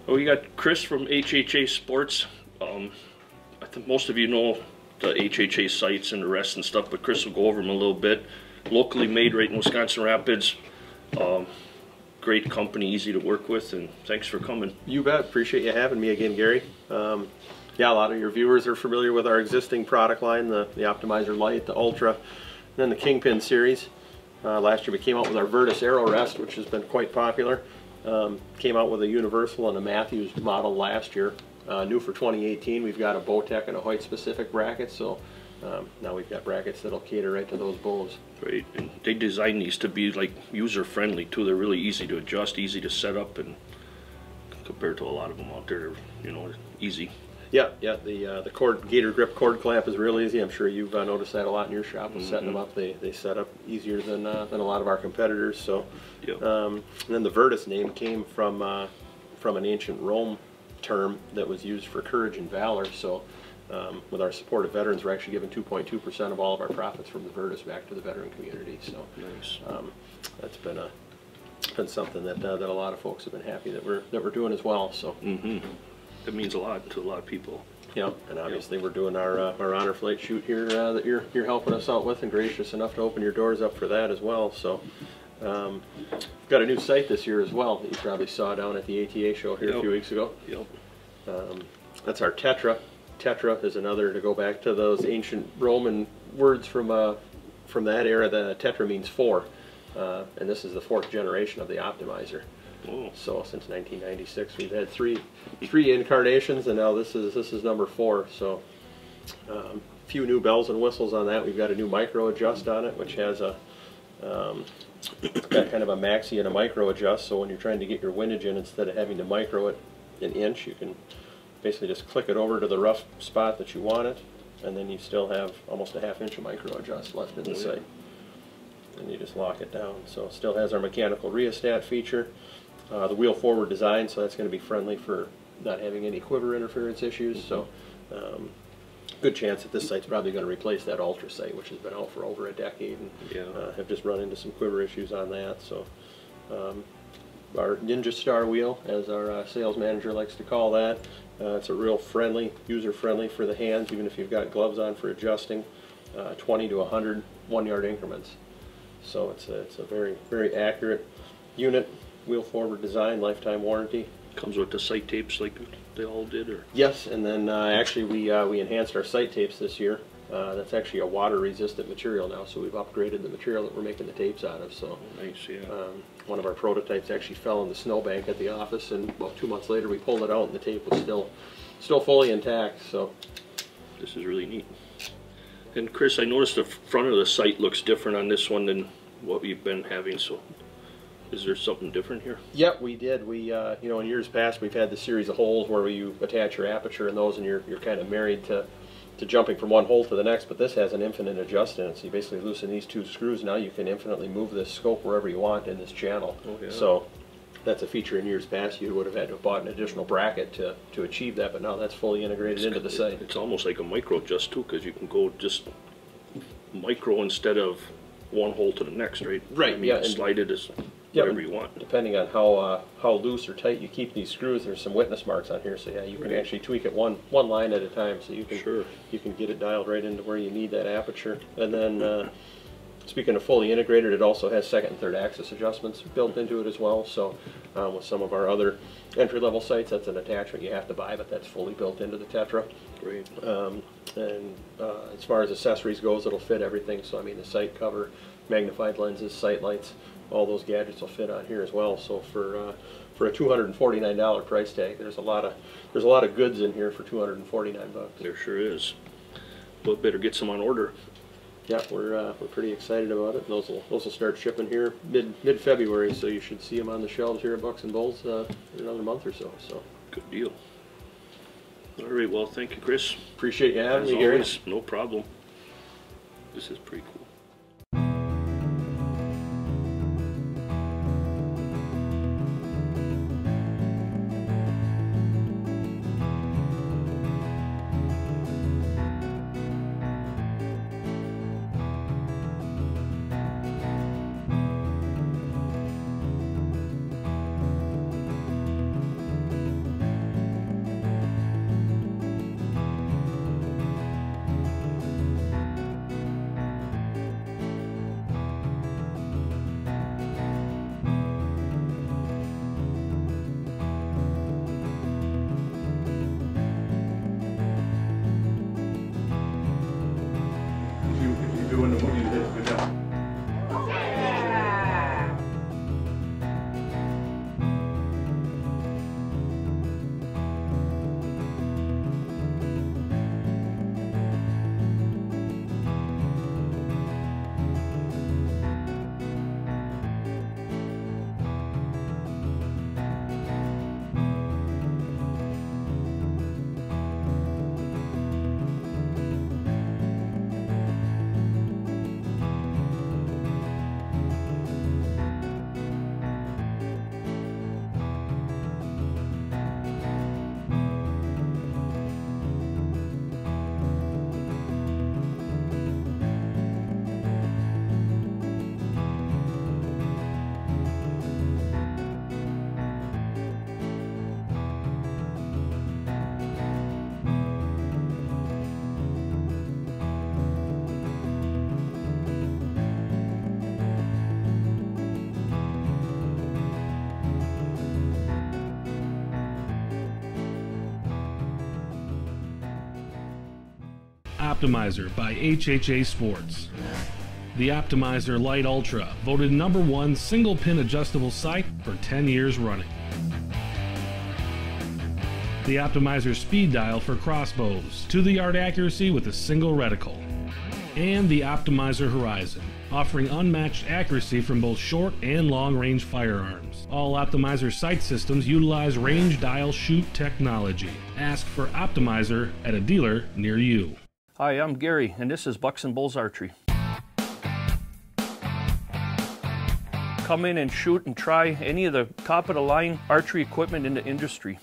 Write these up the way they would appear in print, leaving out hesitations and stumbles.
Well, we got Chris from HHA Sports. I think most of you know the HHA sites and the rest and stuff, but Chris will go over them a little bit. Locally made right in Wisconsin Rapids. Great company, easy to work with, and thanks for coming. You bet. Appreciate you having me again, Gary. Yeah, a lot of your viewers are familiar with our existing product line, the Optimizer Lite, the Ultra, and then the Kingpin series. Last year we came out with our Virtus Aero Rest, which has been quite popular. Came out with a Universal and a Matthews model last year. New for 2018, we've got a Bowtech and a Hoyt specific bracket, so now we've got brackets that'll cater right to those bows. Great, and they designed these to be like user friendly too. They're really easy to adjust, easy to set up, and compared to a lot of them out there, you know, easy. Yeah, the Gator Grip cord clamp is real easy. I'm sure you've noticed that a lot in your shop with setting them up. They set up easier than a lot of our competitors. So, yep. And then the Virtus name came from an ancient Rome term that was used for courage and valor. So, with our support of veterans, we're actually giving 2.2% of all of our profits from the Virtus back to the veteran community. So, nice. That's been something that a lot of folks have been happy that we're doing as well. So. That means a lot to a lot of people. Yeah, and obviously we're doing our honor flight shoot here that you're helping us out with, and gracious enough to open your doors up for that as well. So, got a new sight this year as well that you probably saw down at the ATA show here a few weeks ago. Yep. That's our Tetra. Tetra is another, to go back to those ancient Roman words from that era. The Tetra means four, and this is the fourth generation of the Optimizer. Oh. So since 1996, we've had three incarnations, and now this is number 4. So a few new bells and whistles on that. We've got a new micro adjust on it, which has got kind of a maxi and a micro adjust. So when you're trying to get your windage in, instead of having to micro it an inch, you can basically just click it over to the rough spot that you want it, and then you still have almost a ½ inch of micro adjust left in the sight. And you just lock it down. So it still has our mechanical rheostat feature. The wheel forward design, so that's going to be friendly for not having any quiver interference issues. So good chance that this site's probably going to replace that Ultra sight, which has been out for over a decade, and have just run into some quiver issues on that. So our Ninja Star wheel, as our sales manager likes to call that, it's a real friendly, user-friendly for the hands, even if you've got gloves on for adjusting 20 to 100 1-yard increments. So it's a very, very accurate unit. Wheel forward design, lifetime warranty. Comes with the sight tapes like they all did, or? Yes, and then actually we enhanced our sight tapes this year. That's actually a water-resistant material now, so we've upgraded the material that we're making the tapes out of. So nice, yeah. One of our prototypes actually fell in the snowbank at the office, and about 2 months later we pulled it out, and the tape was still fully intact. So this is really neat. And Chris, I noticed the front of the sight looks different on this one than what we've been having. So is there something different here? Yep, we did. We, you know, in years past, we've had the series of holes where you attach your aperture in those, and you're kind of married to jumping from one hole to the next. But this has an infinite adjust in it, so you basically loosen these 2 screws. Now you can infinitely move this scope wherever you want in this channel. Oh, yeah. So that's a feature in years past. You would have had to have bought an additional bracket to achieve that, but now that's fully integrated into the sight. It's almost like a micro adjust too, because you can go just micro instead of one hole to the next, right? Right. I mean, yeah, slide it as whatever you want. Depending on how loose or tight you keep these screws, there's some witness marks on here. So yeah, you can actually tweak it one line at a time. So you can get it dialed right into where you need that aperture. And then speaking of fully integrated, it also has second and third axis adjustments built into it as well. So with some of our other entry-level sights, that's an attachment you have to buy, but that's fully built into the Tetra. Great. And as far as accessories goes, it'll fit everything. So I mean, the sight cover, magnified lenses, sight lights, all those gadgets will fit on here as well. So for a $249 price tag, there's a lot of goods in here for $249 bucks. There sure is. Well, better get some on order. Yeah, we're pretty excited about it. Those will start shipping here mid-February, so you should see them on the shelves here at Bucks and Bulls in another month or so. So good deal. All right, well, thank you, Chris. Appreciate you having me, Gary. Gary. No problem. This is pretty cool. Doing the movie, you did a good job. Optimizer by HHA Sports. The Optimizer Lite Ultra, voted #1 single pin adjustable sight for 10 years running. The Optimizer Speed Dial for crossbows, to-the-yard accuracy with a single reticle. And the Optimizer Horizon, offering unmatched accuracy from both short and long-range firearms. All Optimizer sight systems utilize range dial shoot technology. Ask for Optimizer at a dealer near you. Hi, I'm Gary, and this is Bucks and Bulls Archery. Come in and shoot and try any of the top-of-the-line archery equipment in the industry.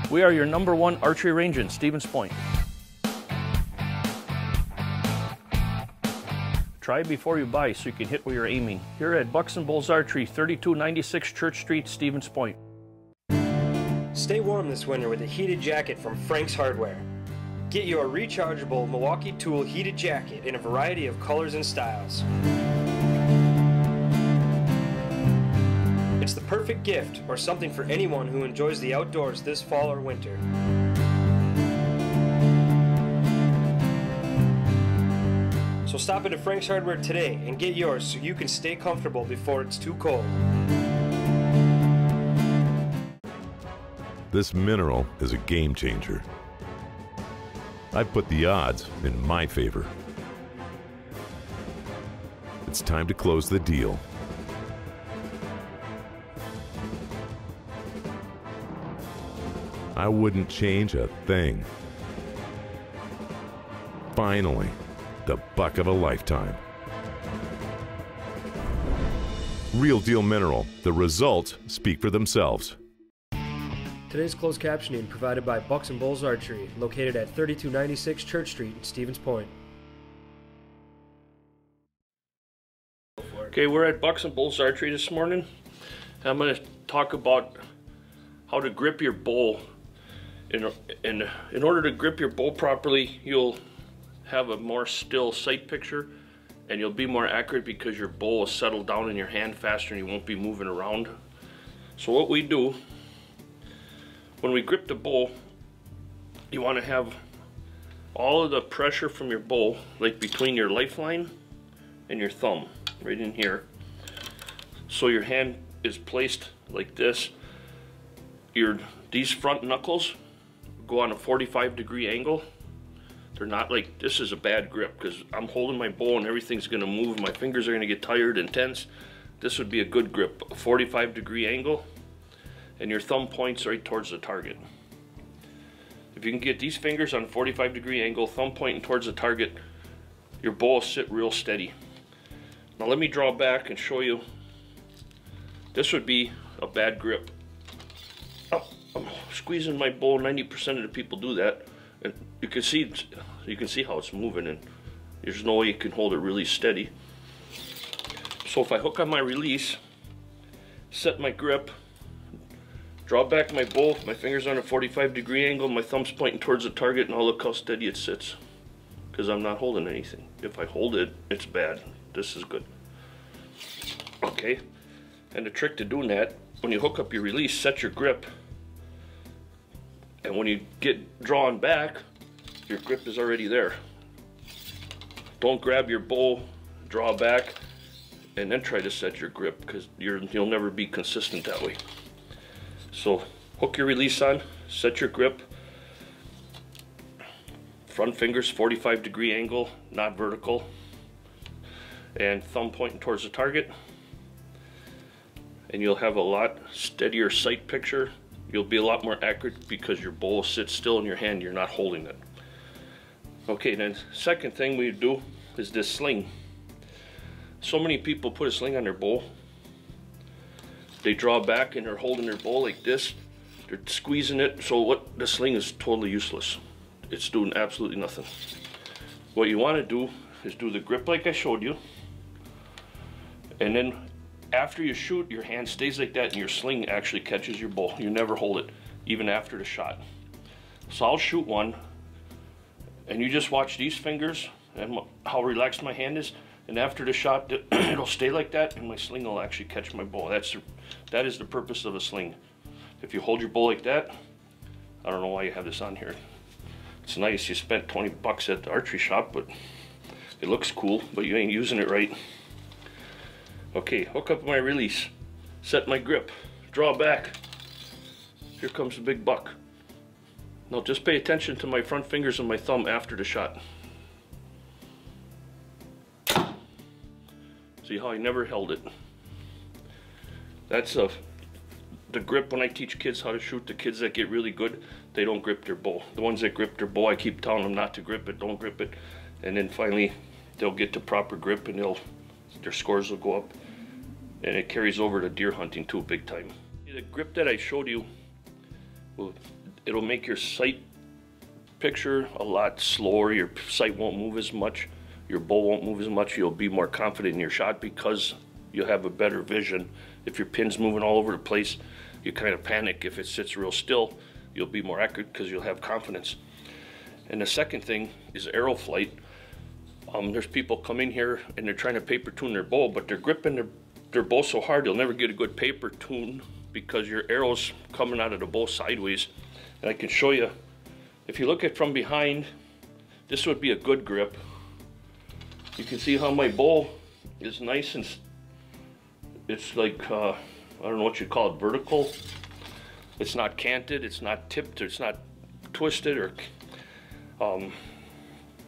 We are your #1 archery range in Stevens Point. Try before you buy so you can hit where you're aiming. Here at Bucks and Bulls Archery, 3296 Church Street, Stevens Point. Stay warm this winter with a heated jacket from Frank's Hardware. Get your rechargeable Milwaukee Tool heated jacket in a variety of colors and styles. It's the perfect gift or something for anyone who enjoys the outdoors this fall or winter. So stop into Frank's Hardware today and get yours so you can stay comfortable before it's too cold. This mineral is a game changer. I've put the odds in my favor. It's time to close the deal. I wouldn't change a thing. Finally, the buck of a lifetime. Real deal mineral. The results speak for themselves. Today's closed captioning provided by Bucks and Bulls Archery, located at 3296 Church Street in Stevens Point. Okay, we're at Bucks and Bulls Archery this morning. I'm going to talk about how to grip your bow. In order to grip your bow properly, you'll have a more still sight picture and you'll be more accurate because your bow will settle down in your hand faster and you won't be moving around. So what we do, when we grip the bow, you want to have all of the pressure from your bow, like between your lifeline and your thumb, right in here. So your hand is placed like this. These front knuckles go on a 45-degree angle. They're not like, this is a bad grip because I'm holding my bow and everything's gonna move. My fingers are gonna get tired and tense. This would be a good grip, a 45-degree angle, and your thumb points right towards the target. If you can get these fingers on a 45-degree angle, thumb pointing towards the target, your bow will sit real steady. Now let me draw back and show you. This would be a bad grip. Oh, I'm squeezing my bow. 90% of the people do that, and you can see how it's moving, and there's no way you can hold it really steady. So if I hook on my release, set my grip, draw back my bow, my finger's on a 45-degree angle, my thumb's pointing towards the target, and I'll look how steady it sits. Because I'm not holding anything. If I hold it, it's bad. This is good. Okay, and the trick to doing that, when you hook up your release, set your grip. And when you get drawn back, your grip is already there. Don't grab your bow, draw back, and then try to set your grip, because you'll never be consistent that way. So hook your release on, set your grip, front fingers 45-degree angle, not vertical, and thumb pointing towards the target, and you'll have a lot steadier sight picture. You'll be a lot more accurate because your bow sits still in your hand, you're not holding it. Okay, then second thing we do is this sling. So many people put a sling on their bow. They draw back and they're holding their bow like this. They're squeezing it, so the sling is totally useless. It's doing absolutely nothing. What you want to do is do the grip like I showed you, and then after you shoot, your hand stays like that and your sling actually catches your bow. You never hold it, even after the shot. So I'll shoot one, and you just watch these fingers and how relaxed my hand is, and after the shot, it'll stay like that, and my sling will actually catch my bow. That is the purpose of a sling. If you hold your bow like that, I don't know why you have this on here. It's nice, you spent 20 bucks at the archery shop, but it looks cool, but you ain't using it right. Okay, hook up my release, set my grip, draw back. Here comes the big buck. Now just pay attention to my front fingers and my thumb after the shot. See how I never held it? That's the grip. When I teach kids how to shoot, the kids that get really good, they don't grip their bow. The ones that grip their bow, I keep telling them not to grip it, don't grip it. And then finally, they'll get to proper grip and their scores will go up. And it carries over to deer hunting too, big time. The grip that I showed you, it'll make your sight picture a lot slower. Your sight won't move as much. Your bow won't move as much. You'll be more confident in your shot because you'll have a better vision. If your pin's moving all over the place, you kind of panic. If it sits real still, you'll be more accurate because you'll have confidence. And the second thing is arrow flight. There's people come in here and they're trying to paper tune their bow, but they're gripping their bow so hard they'll never get a good paper tune because your arrow's coming out of the bow sideways. And I can show you, if you look at from behind, this would be a good grip. You can see how my bow is nice and it's like, I don't know what you call it, vertical. It's not canted, it's not tipped, it's not twisted, or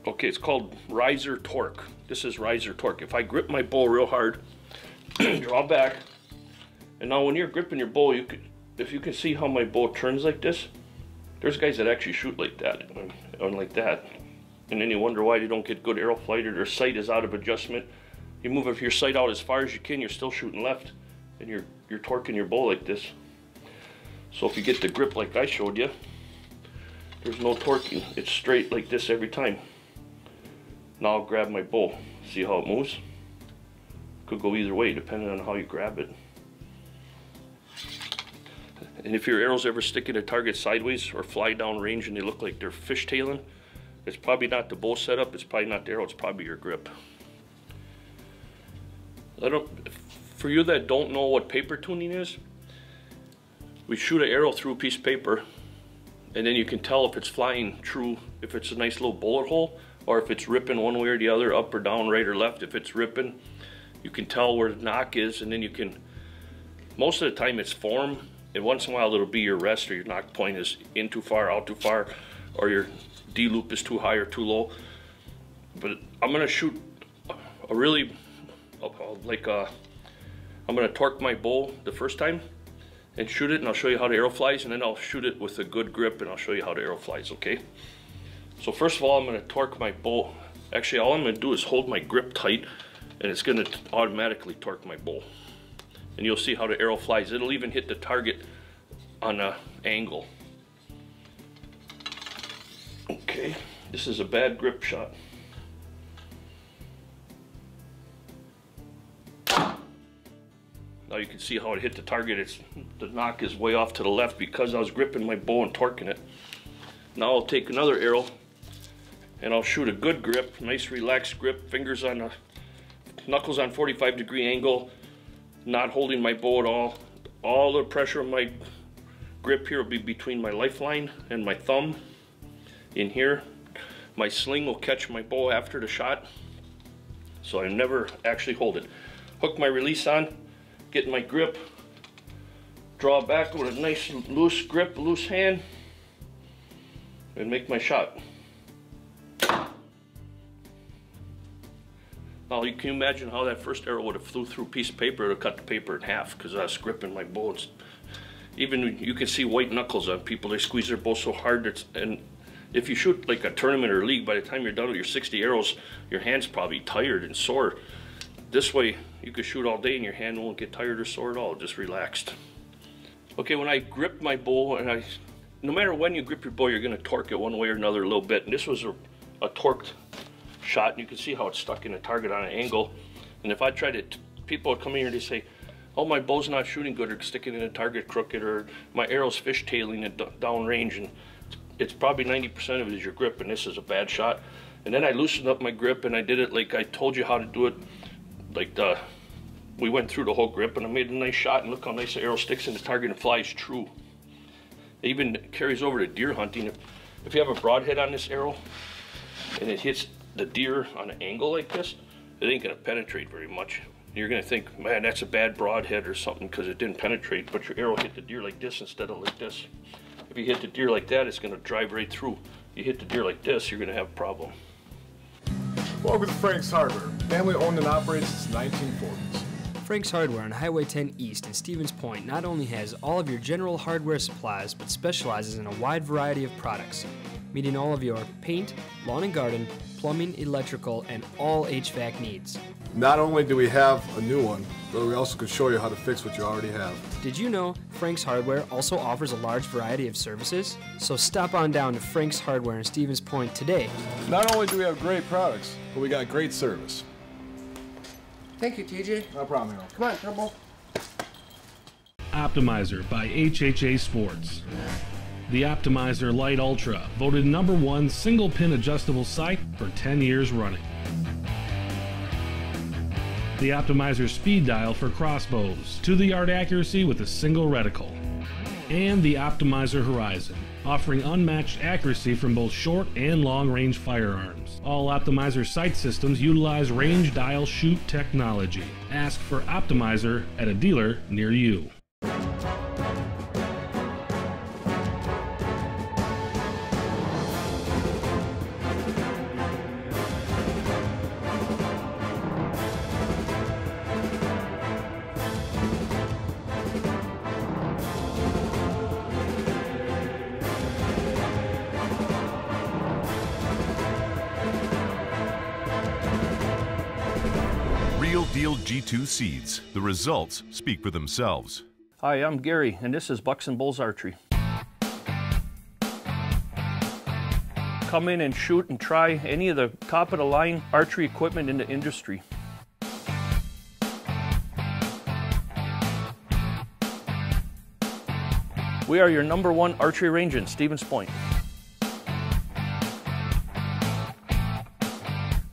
okay, it's called riser torque. This is riser torque. If I grip my bow real hard, draw back, and now when you're gripping your bow, if you can see how my bow turns like this, there's guys that actually shoot like that, and like that. And then you wonder why they don't get good arrow flight, or their sight is out of adjustment. You move your sight out as far as you can, you're still shooting left, and you're torquing your bow like this. So if you get the grip like I showed you, there's no torquing. It's straight like this every time. Now I'll grab my bow. See how it moves? Could go either way depending on how you grab it. And if your arrows ever stick in a target sideways or fly down range and they look like they're fishtailing, it's probably not the bow setup, it's probably not the arrow, it's probably your grip. For you that don't know what paper tuning is, we shoot an arrow through a piece of paper, and then you can tell if it's flying true, if it's a nice little bullet hole, or if it's ripping one way or the other, up or down, right or left. If it's ripping, you can tell where the knock is, and then you can, most of the time it's form, and once in a while it'll be your rest or your knock point is in too far, out too far, or your D loop is too high or too low. But I'm gonna shoot a really, I'm gonna torque my bow the first time and shoot it, and I'll show you how the arrow flies, and then I'll shoot it with a good grip and I'll show you how the arrow flies, okay? So first of all, I'm gonna torque my bow. Actually, all I'm gonna do is hold my grip tight, and it's gonna automatically torque my bow. And you'll see how the arrow flies. It'll even hit the target on an angle. Okay, this is a bad grip shot. Now you can see how it hit the target. The knock is way off to the left because I was gripping my bow and torquing it. Now I'll take another arrow and I'll shoot a good grip, nice relaxed grip, fingers on the knuckles on 45-degree angle, not holding my bow at all. All the pressure of my grip here will be between my lifeline and my thumb in here. My sling will catch my bow after the shot, so I never actually hold it. Hook my release on, get my grip, draw back with a nice loose grip, loose hand, and make my shot. Now you can imagine how that first arrow would have flew through a piece of paper. It would have cut the paper in half because I was gripping my bow. Even you can see white knuckles on people. They squeeze their bow so hard. And if you shoot like a tournament or a league, by the time you're done with your 60 arrows, your hand's probably tired and sore. This way, you could shoot all day and your hand won't get tired or sore at all, just relaxed. Okay, when I grip my bow, and no matter when you grip your bow, you're gonna torque it one way or another a little bit. And this was a torqued shot, and you can see how it's stuck in the target on an angle. And if I try to, people would come in here and they say, oh, my bow's not shooting good, or sticking in the target crooked, or my arrow's fishtailing it downrange, and it's probably 90% of it is your grip, and this is a bad shot. And then I loosened up my grip, and I did it like I told you how to do it. We went through the whole grip, and I made a nice shot, and look how nice the arrow sticks in the target and flies true. It even carries over to deer hunting. If you have a broadhead on this arrow and it hits the deer on an angle like this, it ain't gonna penetrate very much. You're gonna think, man, that's a bad broadhead or something because it didn't penetrate, but your arrow hit the deer like this instead of like this. If you hit the deer like that, it's gonna drive right through. You hit the deer like this, you're gonna have a problem. Welcome to Frank's Hardware, family owned and operated since the 1940s. Frank's Hardware on Highway 10 East in Stevens Point not only has all of your general hardware supplies, but specializes in a wide variety of products, meeting all of your paint, lawn and garden, plumbing, electrical, and all HVAC needs. Not only do we have a new one, but we also can show you how to fix what you already have. Did you know Frank's Hardware also offers a large variety of services? So stop on down to Frank's Hardware in Stevens Point today. Not only do we have great products, but we got great service. Thank you, TJ. No problem, Harold. Come on, Turbo. Optimizer by HHA Sports. The Optimizer Lite Ultra, voted #1 single pin adjustable sight for 10 years running. The Optimizer Speed Dial for crossbows, to the yard accuracy with a single reticle. And the Optimizer Horizon, offering unmatched accuracy from both short and long range firearms. All Optimizer sight systems utilize range dial shoot technology. Ask for Optimizer at a dealer near you. Real Deal G2 seeds. The results speak for themselves. Hi, I'm Gary, and this is Bucks and Bulls Archery. Come in and shoot and try any of the top-of-the-line archery equipment in the industry. We are your #1 archery range in Stevens Point.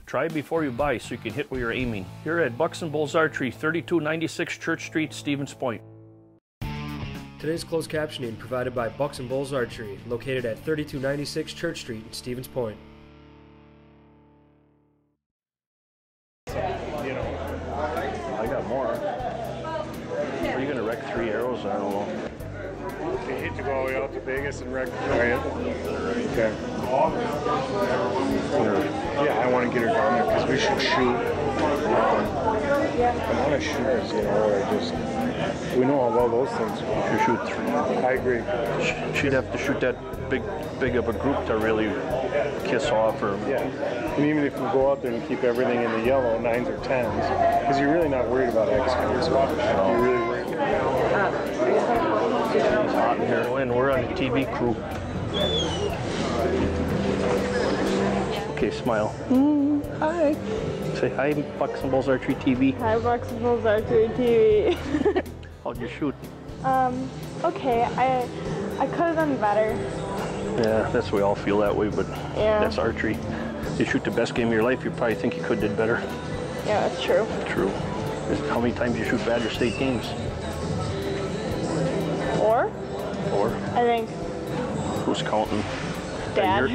Try before you buy so you can hit where you're aiming. Here at Bucks and Bulls Archery, 3296 Church Street, Stevens Point. Today's closed captioning provided by Bucks and Bulls Archery, located at 3296 Church Street in Stevens Point. I got more. Are you going to wreck 3 arrows? I don't know. You hate to go all the way out to Vegas and wreck okay. Yeah, I want to get her down there because we should shoot. I want to shoot us, you know, or just, we know how well those things go. You shoot 3. I agree. She'd have to shoot that big of a group to really kiss off or... Yeah, and even if we go out there and keep everything in the yellow, 9s or 10s, because you're really not worried about X counts. You're really worried about It's hot in here, and we're on the TV crew. Okay, smile. Hi. Say hi, Bucks and Bulls Archery TV. Hi, Bucks and Bulls Archery TV. How'd you shoot? Okay, I could have done better. Yeah, that's we all feel that way, but Yeah. that's archery. You shoot the best game of your life, you probably think you could did better. Yeah, that's true. True. How many times you shoot Badger State games? 4? 4. I think. Who's counting? Dad.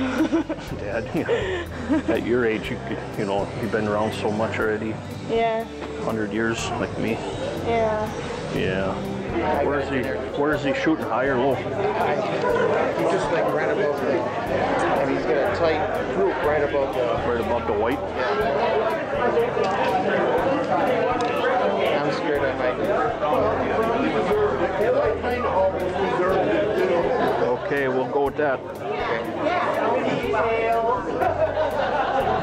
Dad. Yeah. At your age, you know, you've been around so much already. Yeah. 100 years, like me. Yeah. Yeah. Where is he shooting? High or low? He's just like right above the, and he's got a tight group right above the. Right above the white. I'm scared I might. Okay, we'll go with that.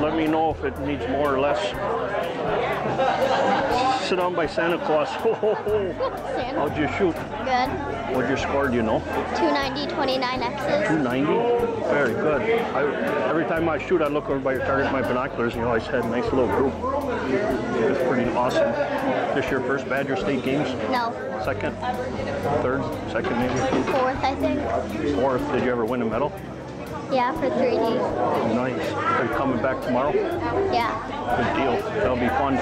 Let me know if it needs more or less. Sit down by Santa Claus. How'd you shoot? Good. What'd your score, do you know? 290, 29 X's. 290? Very good. Every time I shoot, I look over by your target with my binoculars, and you always had a nice little group. It's pretty awesome. This your first Badger State games? No. Second? Third? Second maybe? 4th, I think. 4th. Did you ever win a medal? Yeah, for 3D. Nice. Are you coming back tomorrow? Yeah. Good deal. That'll be fun.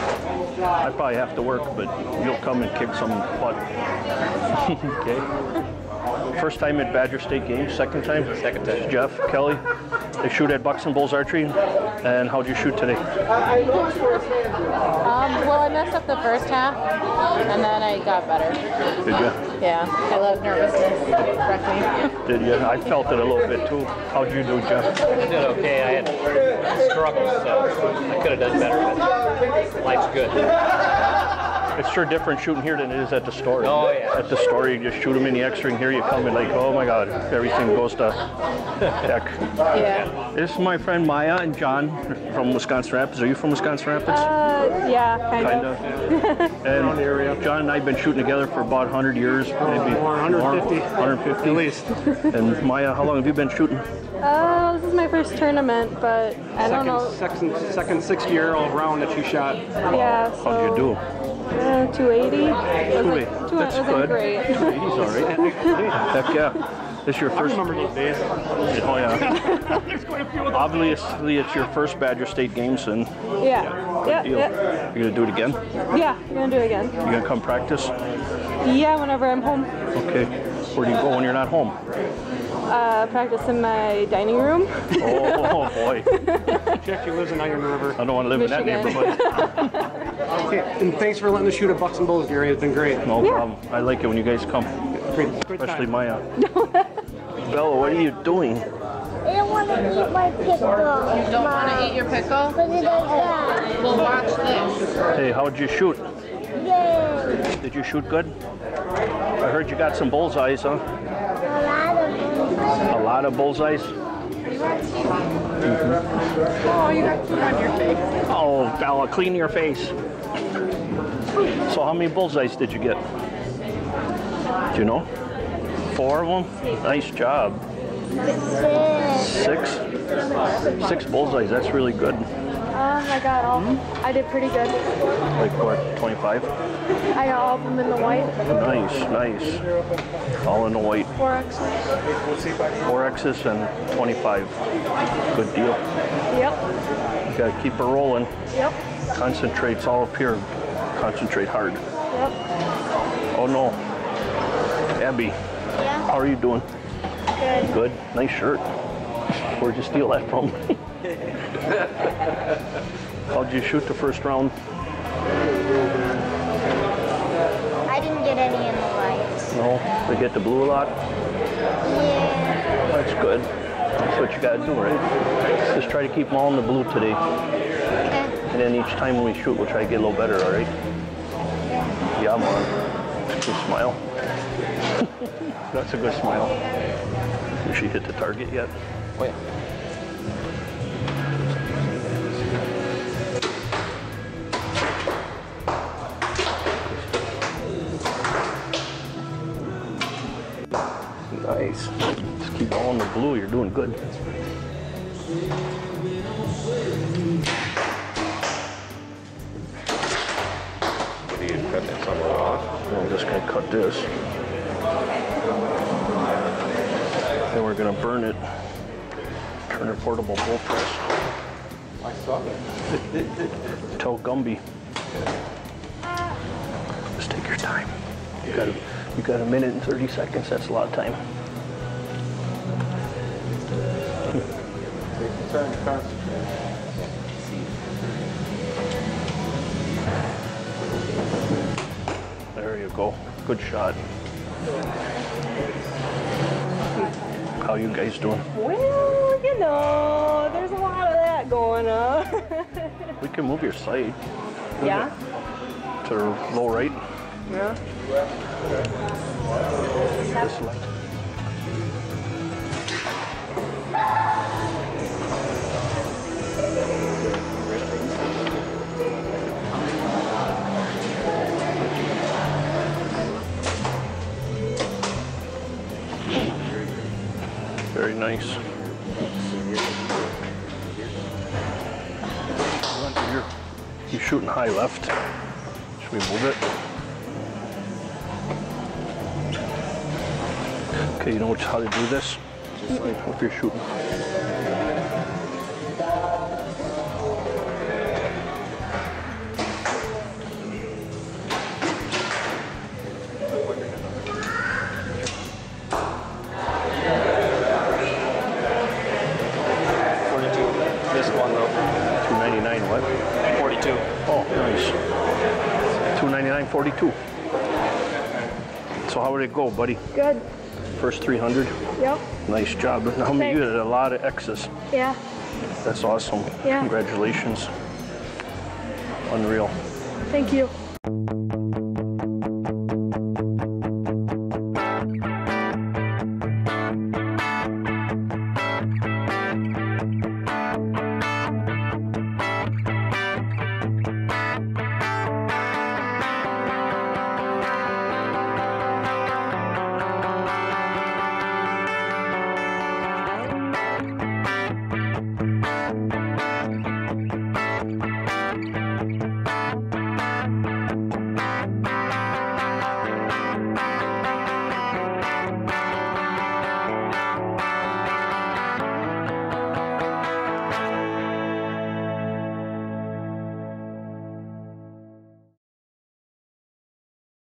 I probably have to work, but you'll come and kick some butt. Okay. First time at Badger State games? Second time? Second time. Jeff, Kelly, they shoot at Bucks and Bulls Archery. And how'd you shoot today? Well, I messed up the first half, and then I got better. Did you? Yeah, I love nervousness. Wrecked me. Did you? I felt it a little bit too. How'd you do, Jeff? I did okay. I had struggles, so I could have done better, but life's good. It's sure different shooting here than it is at the store. Oh, yeah. At the store, you just shoot them in the X-ring. Here you come and like, oh my God, everything goes to heck. Yeah. This is my friend Maya and John from Wisconsin Rapids. Are you from Wisconsin Rapids? Yeah, kind of. And John and I have been shooting together for about 100 years, maybe more, 150. 150 at least. And Maya, how long have you been shooting? This is my first tournament, but I don't know. Second 60-year-old round that you shot. Yeah, so. How'd you do? 280. That's good. Great. 280's all right. Heck yeah. This is your first. I remember those days. Oh yeah. Obviously, it's your first Badger State games, and Yeah. good deal. Yeah. You're gonna do it again? Yeah, I'm gonna do it again. You gonna come practice? Yeah, whenever I'm home. Okay. Where do you go when you're not home? Practice in my dining room. Oh boy. She actually lives in Iron River. I don't want to live Michigan. in that neighborhood. Okay, and thanks for letting us shoot at Bucks and Bulls, Gary. It's been great. No problem. I like it when you guys come, Great especially time. Maya. Bella, what are you doing? I don't want to eat my pickle. You don't want to eat your pickle? But it does that. Well, watch this. Hey, how'd you shoot? Yay. Did you shoot good? I heard you got some bullseyes, huh? A lot of them. A lot of bullseyes? Oh, you got food on your face. Oh, Bella, clean your face. So how many bullseyes did you get? Do you know? 4 of them? Nice job. 6? 6 bullseyes, that's really good. I got all. I did pretty good. Like what, 25? I got all of them in the white. Nice, nice. All in the white. 4 X's. 4 X's and 25. Good deal. Yep. You gotta keep her rolling. Yep. Concentrate's all up here. Concentrate hard. Yep. Oh no. Abby, Yeah? how are you doing? Good. Good. Nice shirt. Where'd you steal that from? How'd you shoot the first round? I didn't get any in the lights. No? They hit the blue a lot? Yeah. That's good. That's what you gotta do, right? Just try to keep them all in the blue today. Okay. And then each time we shoot, we'll try to get a little better, all right? Yeah, I'm on. Good smile. That's a good smile. Did she hit the target yet? Oh, yeah. Nice. Just keep all in the blue. You're doing good. What are you cutting it somewhere off? I'm just going to cut this. Then we're going to burn it. Turn a portable bowl press. I saw that. Tell Gumby. Just take your time. You got a minute and 30 seconds. That's a lot of time. Take your time to concentrate. There you go. Good shot. How you guys doing? Well, you know, there's a lot of that going on. We can move your sight. Yeah? To low right. Yeah. This light. Very nice. You're shooting high left. Should we move it? Okay, you know how to do this? Just like if you're shooting. This one though. 299 what? 42. Oh, nice. 299.42. So how would it go, buddy? Good. First 300? Yep. Nice job. Now you had a lot of X's. Yeah. That's awesome. Yeah. Congratulations. Unreal. Thank you.